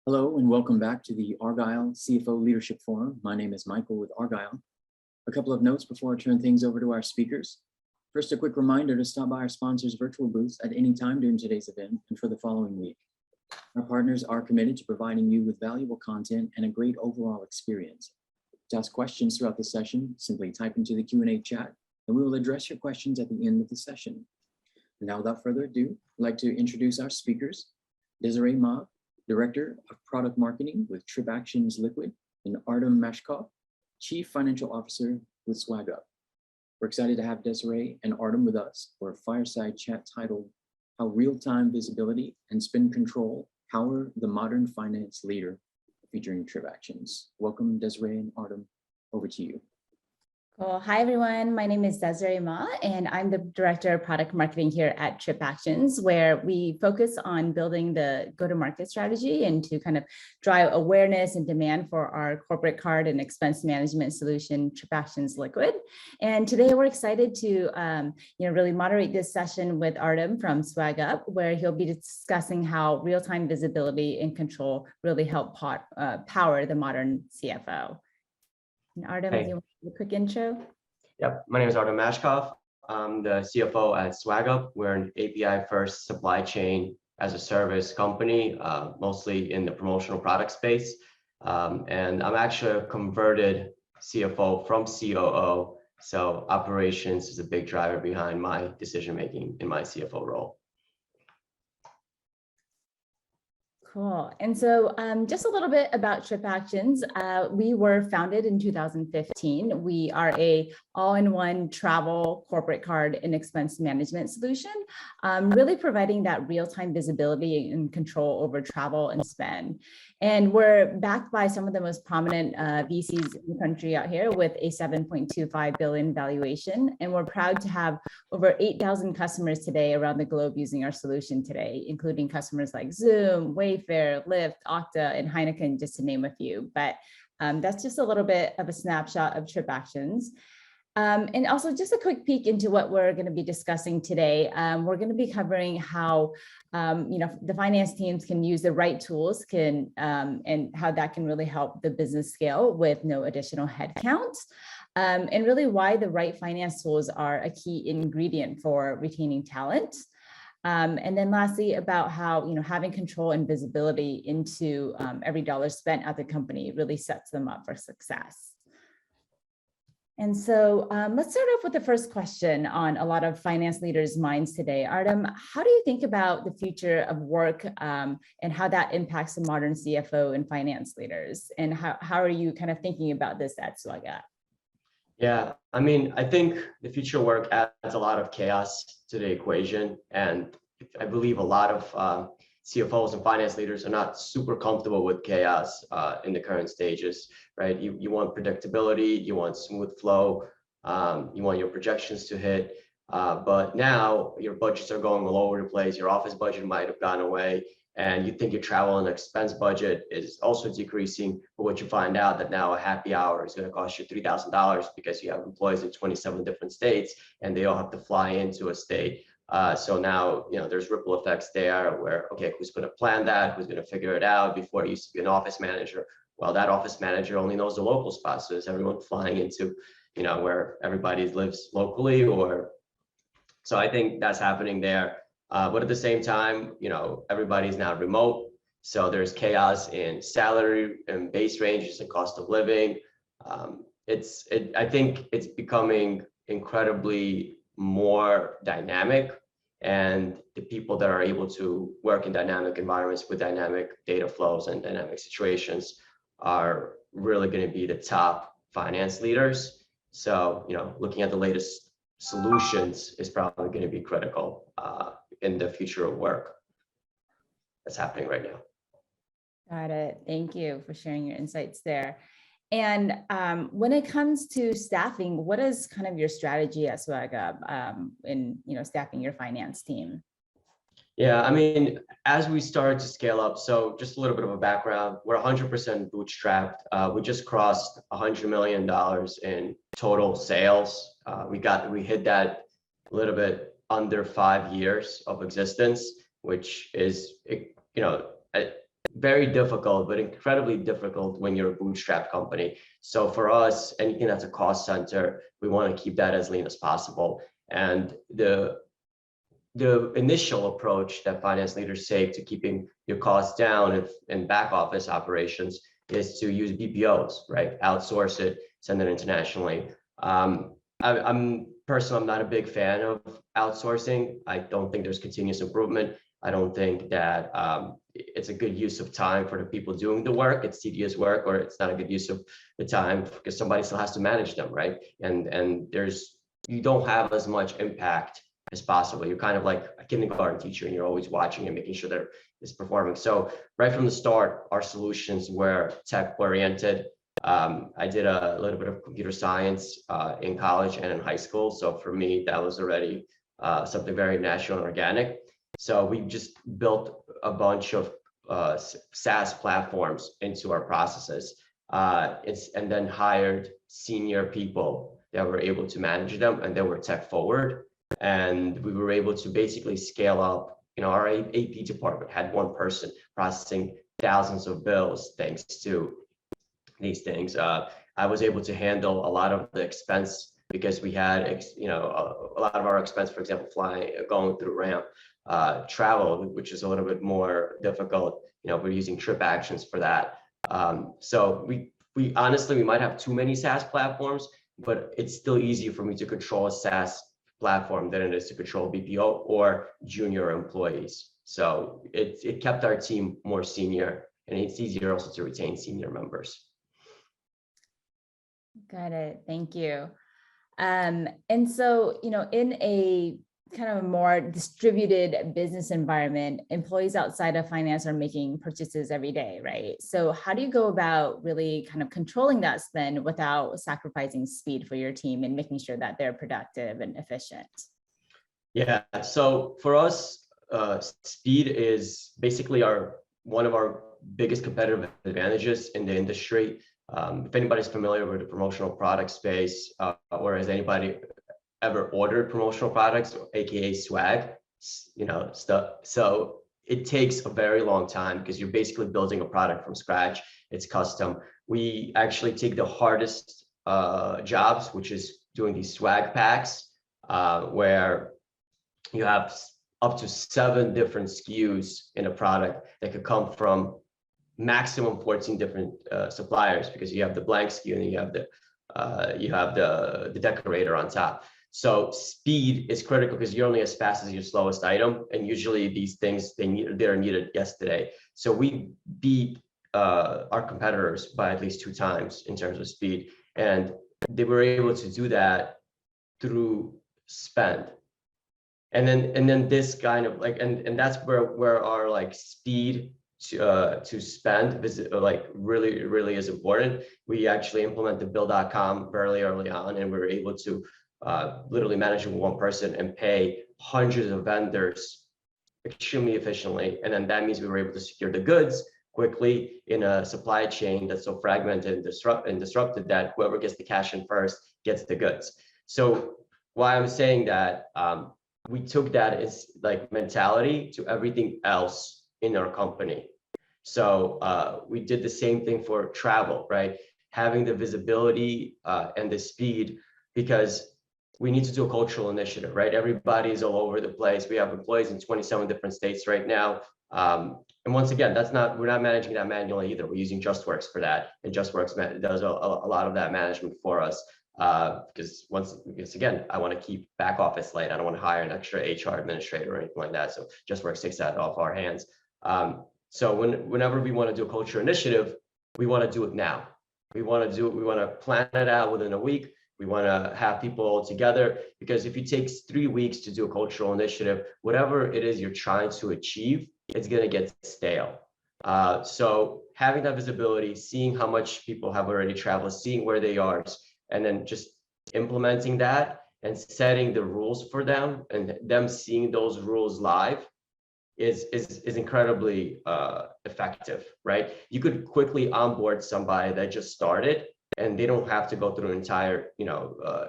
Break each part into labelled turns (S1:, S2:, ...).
S1: Hello and welcome back to the Argyle CFO Leadership Forum. My name is Michael with Argyle. A couple of notes before I turn things over to our speakers. First, a quick reminder to stop by our sponsors' virtual booths at any time during today's event and for the following week. Our partners are committed to providing you with valuable content and a great overall experience. To ask questions throughout the session, simply type into the Q&A chat and we will address your questions at the end of the session. And now, without further ado, I'd like to introduce our speakers. Desiree Ma, Director of Product Marketing with TripActions Liquid, and Artem Mashkov, Chief Financial Officer with SwagUp. We're excited to have Desiree and Artem with us for a fireside chat titled How Real-Time Visibility and Spend Control Power the Modern Finance Leader, featuring TripActions. Welcome, Desiree and Artem. Over to you.
S2: Well, hi, everyone. My name is Desiree Ma, and I'm the Director of Product Marketing here at TripActions, where we focus on building the go-to-market strategy and to kind of drive awareness and demand for our corporate card and expense management solution, TripActions Liquid. And today we're excited to really moderate this session with Artem from SwagUp, where he'll be discussing how real-time visibility and control really help power the modern CFO. And Artem, do you want to do a quick intro?
S3: Yep, my name is Artem Mashkov. I'm the CFO at SwagUp. We're an API-first supply chain as a service company, mostly in the promotional product space. And I'm actually a converted CFO from COO. So operations is a big driver behind my decision-making in my CFO role.
S2: Cool. And so just a little bit about TripActions. We were founded in 2015. We are a all-in-one travel, corporate card, and expense management solution, really providing that real-time visibility and control over travel and spend. And we're backed by some of the most prominent VCs in the country out here with a $7.25 billion valuation. And we're proud to have over 8,000 customers today around the globe using our solution today, including customers like Zoom, Wayfair, Lyft, Okta, and Heineken, just to name a few. But that's just a little bit of a snapshot of TripActions. And also just a quick peek into what we're going to be discussing today. We're going to be covering how the finance teams can use the right tools and how that can really help the business scale with no additional headcount. And really why the right finance tools are a key ingredient for retaining talent. And then lastly, about how having control and visibility into every dollar spent at the company really sets them up for success. And so let's start off with the first question on a lot of finance leaders' minds today. Artem, how do you think about the future of work and how that impacts the modern CFO and finance leaders? And how are you kind of thinking about this at SwagUp?
S3: Yeah, I mean, I think the future of work adds a lot of chaos to the equation. And I believe a lot of CFOs and finance leaders are not super comfortable with chaos in the current stages, right? You want predictability, you want smooth flow, you want your projections to hit. But now your budgets are going all over the place. Your office budget might have gone away, and you think your travel and expense budget is also decreasing. But what you find out that now a happy hour is going to cost you $3,000 because you have employees in 27 different states, and they all have to fly into a state. So now, there's ripple effects there where, okay, who's going to plan that? Who's going to figure it out? Before it used to be an office manager. Well, that office manager only knows the local spots. So is everyone flying into, where everybody lives locally? So I think that's happening there. But at the same time, everybody's now remote. So there's chaos in salary and base ranges and cost of living. I think it's becoming incredibly more dynamic, and the people that are able to work in dynamic environments with dynamic data flows and dynamic situations are really going to be the top finance leaders. So, looking at the latest solutions is probably going to be critical in the future of work that's happening right now.
S2: Got it. Thank you for sharing your insights there. And when it comes to staffing, what is kind of your strategy at SwagUp in staffing your finance team?
S3: Yeah, I mean, as we started to scale up, so just a little bit of a background, we're 100% bootstrapped. We just crossed $100 million in total sales. We hit that a little bit under 5 years of existence, which is, very difficult, but incredibly difficult when you're a bootstrap company. So for us, anything that's a cost center, we want to keep that as lean as possible. And the initial approach that finance leaders take to keeping your costs down in back office operations is to use BPOs, right? Outsource it, send it internationally. I'm personally, I'm not a big fan of outsourcing. I don't think there's continuous improvement. I don't think that it's a good use of time for the people doing the work. It's tedious work, or it's not a good use of the time because somebody still has to manage them, right? And you don't have as much impact as possible. You're kind of like a kindergarten teacher, and you're always watching and making sure that it's performing. So right from the start, our solutions were tech oriented. I did a little bit of computer science in college and in high school. So for me, that was already something very natural and organic. So we just built a bunch of SaaS platforms into our processes. And then hired senior people that were able to manage them, and they were tech forward. And we were able to basically scale up. Our AP department had one person processing thousands of bills thanks to these things. I was able to handle a lot of the expense because we had, a lot of our expense, for example, going through ramp, travel, which is a little bit more difficult. We're using trip actions for that. So we honestly, we might have too many SaaS platforms, but it's still easier for me to control a SaaS platform than it is to control BPO or junior employees. So it kept our team more senior, and it's easier also to retain senior members.
S2: Got it. Thank you. And so, in a kind of a more distributed business environment, employees outside of finance are making purchases every day, right? So how do you go about really kind of controlling that spend without sacrificing speed for your team and making sure that they're productive and efficient? Yeah,
S3: so for us, speed is basically one of our biggest competitive advantages in the industry. If anybody's familiar with the promotional product space, or has anybody ever ordered promotional products, aka swag, stuff. So it takes a very long time because you're basically building a product from scratch. It's custom. We actually take the hardest jobs, which is doing these swag packs, where you have up to 7 different SKUs in a product that could come from maximum 14 different suppliers, because you have the blank SKU and you have the decorator on top. So speed is critical because you're only as fast as your slowest item, and usually these things they're needed yesterday. So we beat our competitors by at least 2 times in terms of speed, and they were able to do that through spend. And then this kind of like and that's where our like speed to spend really is important. We actually implemented Bill.com very early on, and we were able to literally manage with one person and pay hundreds of vendors extremely efficiently. And then that means we were able to secure the goods quickly in a supply chain that's so fragmented and disrupted that whoever gets the cash in first gets the goods. So why I'm saying that, we took that as like mentality to everything else in our company. So we did the same thing for travel, right? Having the visibility and the speed, because we need to do a cultural initiative, right? Everybody's all over the place. We have employees in 27 different states right now. And once again, we're not managing that manually either. We're using JustWorks for that. And JustWorks does a lot of that management for us. Because again, I want to keep back office light. I don't want to hire an extra HR administrator or anything like that. So JustWorks takes that off our hands. So whenever we want to do a culture initiative, we want to do it now. We want to plan it out within a week. We want to have people all together, because if it takes 3 weeks to do a cultural initiative, whatever it is you're trying to achieve, it's going to get stale. So having that visibility, seeing how much people have already traveled, seeing where they are, and then just implementing that and setting the rules for them, and them seeing those rules live is incredibly effective, right? You could quickly onboard somebody that just started, and they don't have to go through an entire,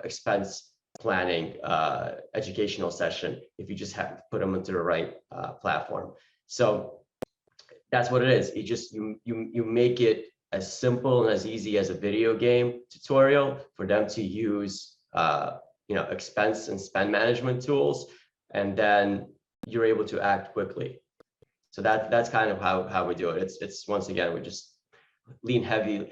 S3: expense planning educational session if you just have to put them into the right platform. So that's what it is. You make it as simple and as easy as a video game tutorial for them to use expense and spend management tools, and then you're able to act quickly. So that's kind of how we do it. It's once again, we just lean heavily